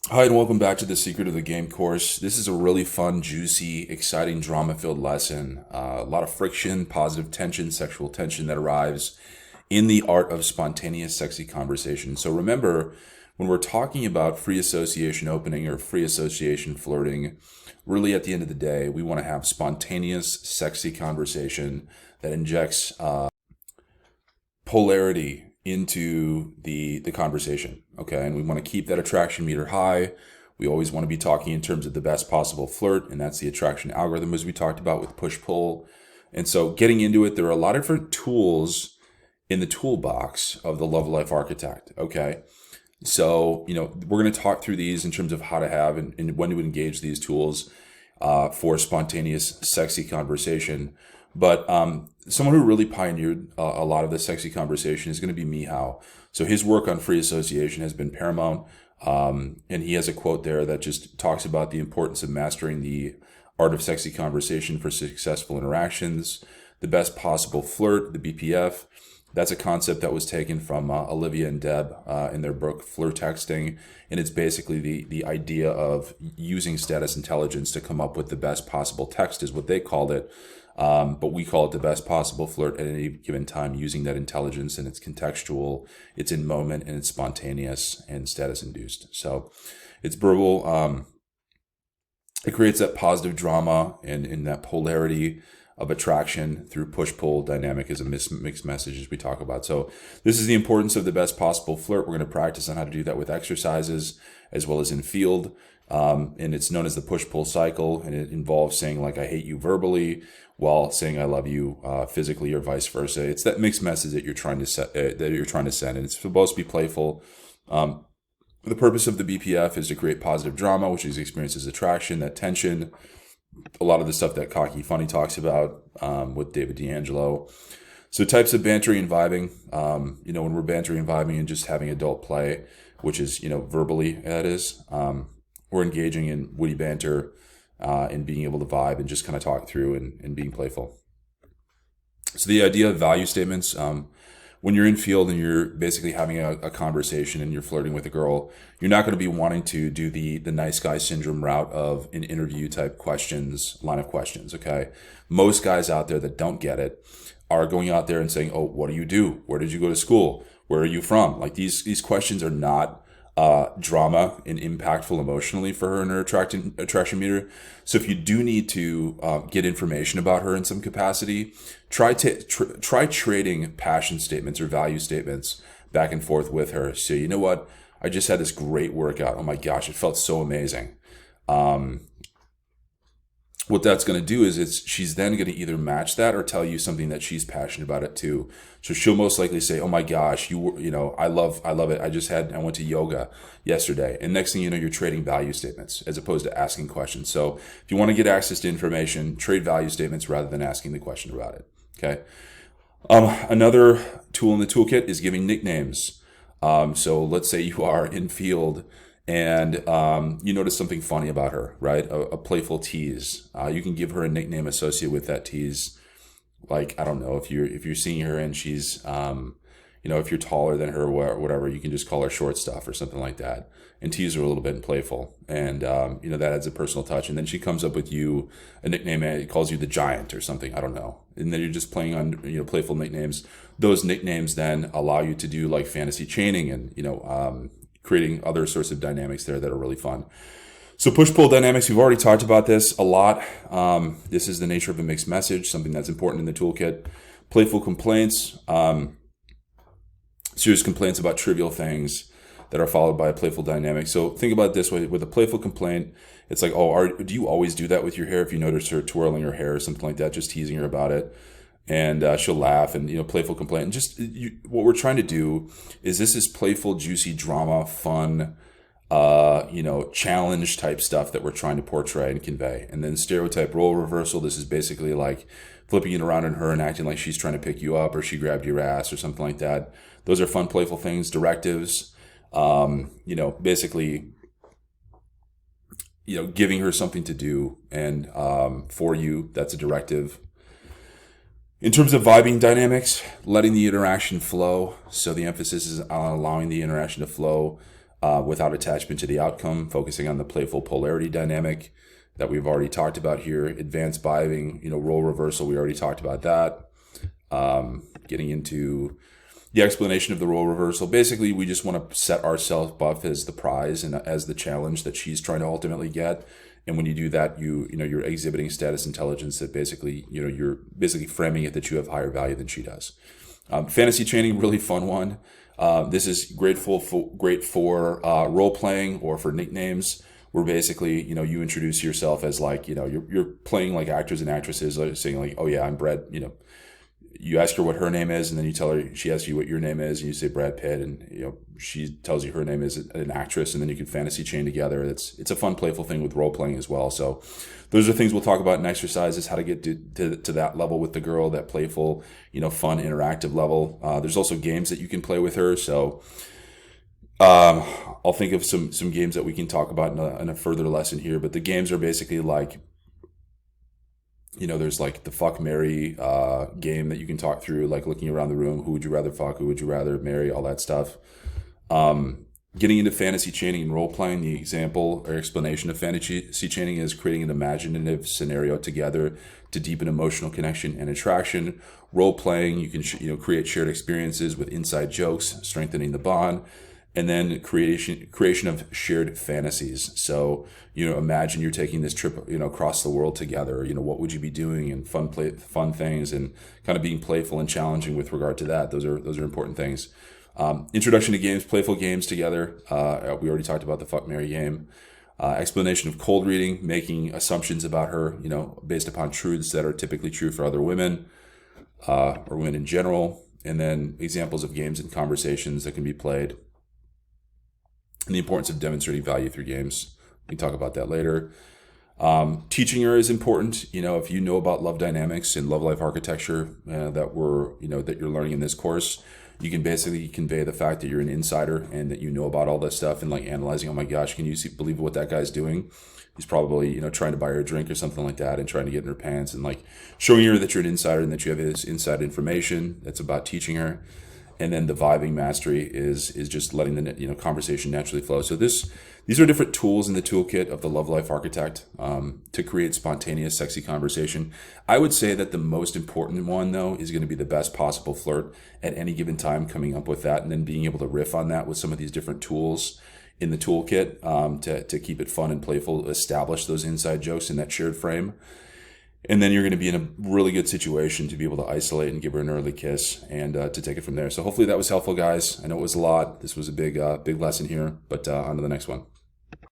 Hi, and welcome back to the Secret of the Game course. This is a really fun, juicy, exciting, drama-filled lesson. A lot of friction, positive tension, sexual tension that arrives in the art of spontaneous, sexy conversation. So remember, when we're talking about free association opening or free association flirting, really at the end of the day, we want to have spontaneous, sexy conversation that injects polarity into the conversation. Okay, and we want to keep that attraction meter high. We always want to be talking in terms of the best possible flirt, and that's the attraction algorithm, as we talked about with push pull. And so, getting into it, there are a lot of different tools in the toolbox of the love life architect. Okay, so we're going to talk through these in terms of how to have and when to engage these tools for spontaneous, sexy conversation. But someone who really pioneered a lot of the sexy conversation is going to be Mihao. So his work on free association has been paramount. And he has a quote there that just talks about the importance of mastering the art of sexy conversation for successful interactions, the best possible flirt, the BPF. That's a concept that was taken from Olivia and Deb in their book Flirt Texting, and it's basically the idea of using status intelligence to come up with the best possible text, is what they called it. But we call it the best possible flirt at any given time, using that intelligence, and it's contextual, it's in moment, and it's spontaneous and status induced. So it's verbal. It creates that positive drama and in that polarity of attraction through push-pull dynamic is a mixed message as we talk about. So this is the importance of the best possible flirt. We're going to practice on how to do that with exercises as well as in field. And it's known as the push-pull cycle, and it involves saying like "I hate you" verbally while saying "I love you" physically, or vice versa. It's that mixed message that you're trying to send, and it's supposed to be playful. The purpose of the BPF is to create positive drama, which is experiences attraction, that tension, a lot of the stuff that Cocky Funny talks about with David D'Angelo. So types of bantering and vibing, when we're bantering and vibing and just having adult play, which is, verbally, that is, we're engaging in witty banter and being able to vibe and just kind of talk through and being playful. So the idea of value statements, when you're in field and you're basically having a conversation and you're flirting with a girl, you're not going to be wanting to do the nice guy syndrome route of an interview type questions, line of questions. Okay. Most guys out there that don't get it are going out there and saying, "Oh, what do you do? Where did you go to school? Where are you from?" Like these questions are not drama and impactful emotionally for her and her attraction meter. So if you do need to get information about her in some capacity, try trading passion statements or value statements back and forth with her. So you know what? I just had this great workout. Oh my gosh, it felt so amazing. What that's going to do is she's then going to either match that or tell you something that she's passionate about it too. So she'll most likely say, "Oh my gosh, I love it. I went to yoga yesterday." And next thing you know, you're trading value statements as opposed to asking questions. So if you want to get access to information, trade value statements rather than asking the question about it. Okay. Another tool in the toolkit is giving nicknames. So let's say you are in field and you notice something funny about her, right? A playful tease. You can give her a nickname associated with that tease. Like, I don't know, if you're seeing her and she's if you're taller than her or whatever, you can just call her short stuff or something like that, and tease her a little bit and playful, and that adds a personal touch. And then she comes up with you a nickname, and it calls you the Giant or something. I don't know, and then you're just playing on playful nicknames. Those nicknames then allow you to do like fantasy chaining and creating other sorts of dynamics there that are really fun. So push-pull dynamics, we've already talked about this a lot. This is the nature of a mixed message, something that's important in the toolkit. Playful complaints, serious complaints about trivial things that are followed by a playful dynamic. So think about it this way. With a playful complaint, it's like, "Oh, do you always do that with your hair?" If you notice her twirling her hair or something like that, just teasing her about it. And she'll laugh and, playful complaint. And just what we're trying to do is this is playful, juicy drama, fun, challenge type stuff that we're trying to portray and convey. And then stereotype role reversal. This is basically like flipping it around on her and acting like she's trying to pick you up or she grabbed your ass or something like that. Those are fun, playful things. Directives, basically, giving her something to do and for you. That's a directive. In terms of vibing dynamics, letting the interaction flow. So the emphasis is on allowing the interaction to flow. without attachment to the outcome, focusing on the playful polarity dynamic that we've already talked about here. Advanced vibing, role reversal, we already talked about that. Getting into the explanation of the role reversal. Basically, we just want to set ourselves up as the prize and as the challenge that she's trying to ultimately get. And when you do that, you're exhibiting status intelligence that basically, you're basically framing it that you have higher value than she does. Fantasy chaining, really fun one. This is great for role playing or for nicknames, where basically, you introduce yourself as like, you're playing like actors and actresses, like saying like, oh yeah, I'm Brad, you ask her what her name is, and then you tell her, she asks you what your name is, and you say Brad Pitt, and she tells you her name is an actress, and then you can fantasy chain together. It's a fun, playful thing with role playing as well. So those are things we'll talk about in exercises, how to get to that level with the girl, that playful, fun, interactive level. There's also games that you can play with her. So I'll think of some games that we can talk about in a further lesson here. But the games are basically like, there's like the fuck, marry game that you can talk through, like looking around the room. Who would you rather fuck? Who would you rather marry? All that stuff. Getting into fantasy chaining and role playing, the example or explanation of fantasy chaining is creating an imaginative scenario together to deepen emotional connection and attraction. Role playing, you can create shared experiences with inside jokes, strengthening the bond. And then creation of shared fantasies. So, imagine you're taking this trip, across the world together. What would you be doing, and fun things, and kind of being playful and challenging with regard to that. Those are important things. Introduction to games, playful games together. We already talked about the fuck, marry game. Explanation of cold reading, making assumptions about her, based upon truths that are typically true for other women, or women in general. And then examples of games and conversations that can be played. And the importance of demonstrating value through games. We can talk about that later. Teaching her is important. If you know about love dynamics and love life architecture that you're learning in this course, you can basically convey the fact that you're an insider and that you know about all this stuff, and like analyzing, oh my gosh, can you believe what that guy's doing? He's probably, trying to buy her a drink or something like that, and trying to get in her pants, and like showing her that you're an insider and that you have this inside information. That's about teaching her. And then the vibing mastery is just letting the conversation naturally flow. So these are different tools in the toolkit of the Love Life Architect to create spontaneous, sexy conversation. I would say that the most important one, though, is going to be the best possible flirt at any given time, coming up with that, and then being able to riff on that with some of these different tools in the toolkit to keep it fun and playful, establish those inside jokes in that shared frame. And then you're going to be in a really good situation to be able to isolate and give her an early kiss, and to take it from there. So hopefully that was helpful, guys. I know it was a lot. This was a big lesson here, but on to the next one.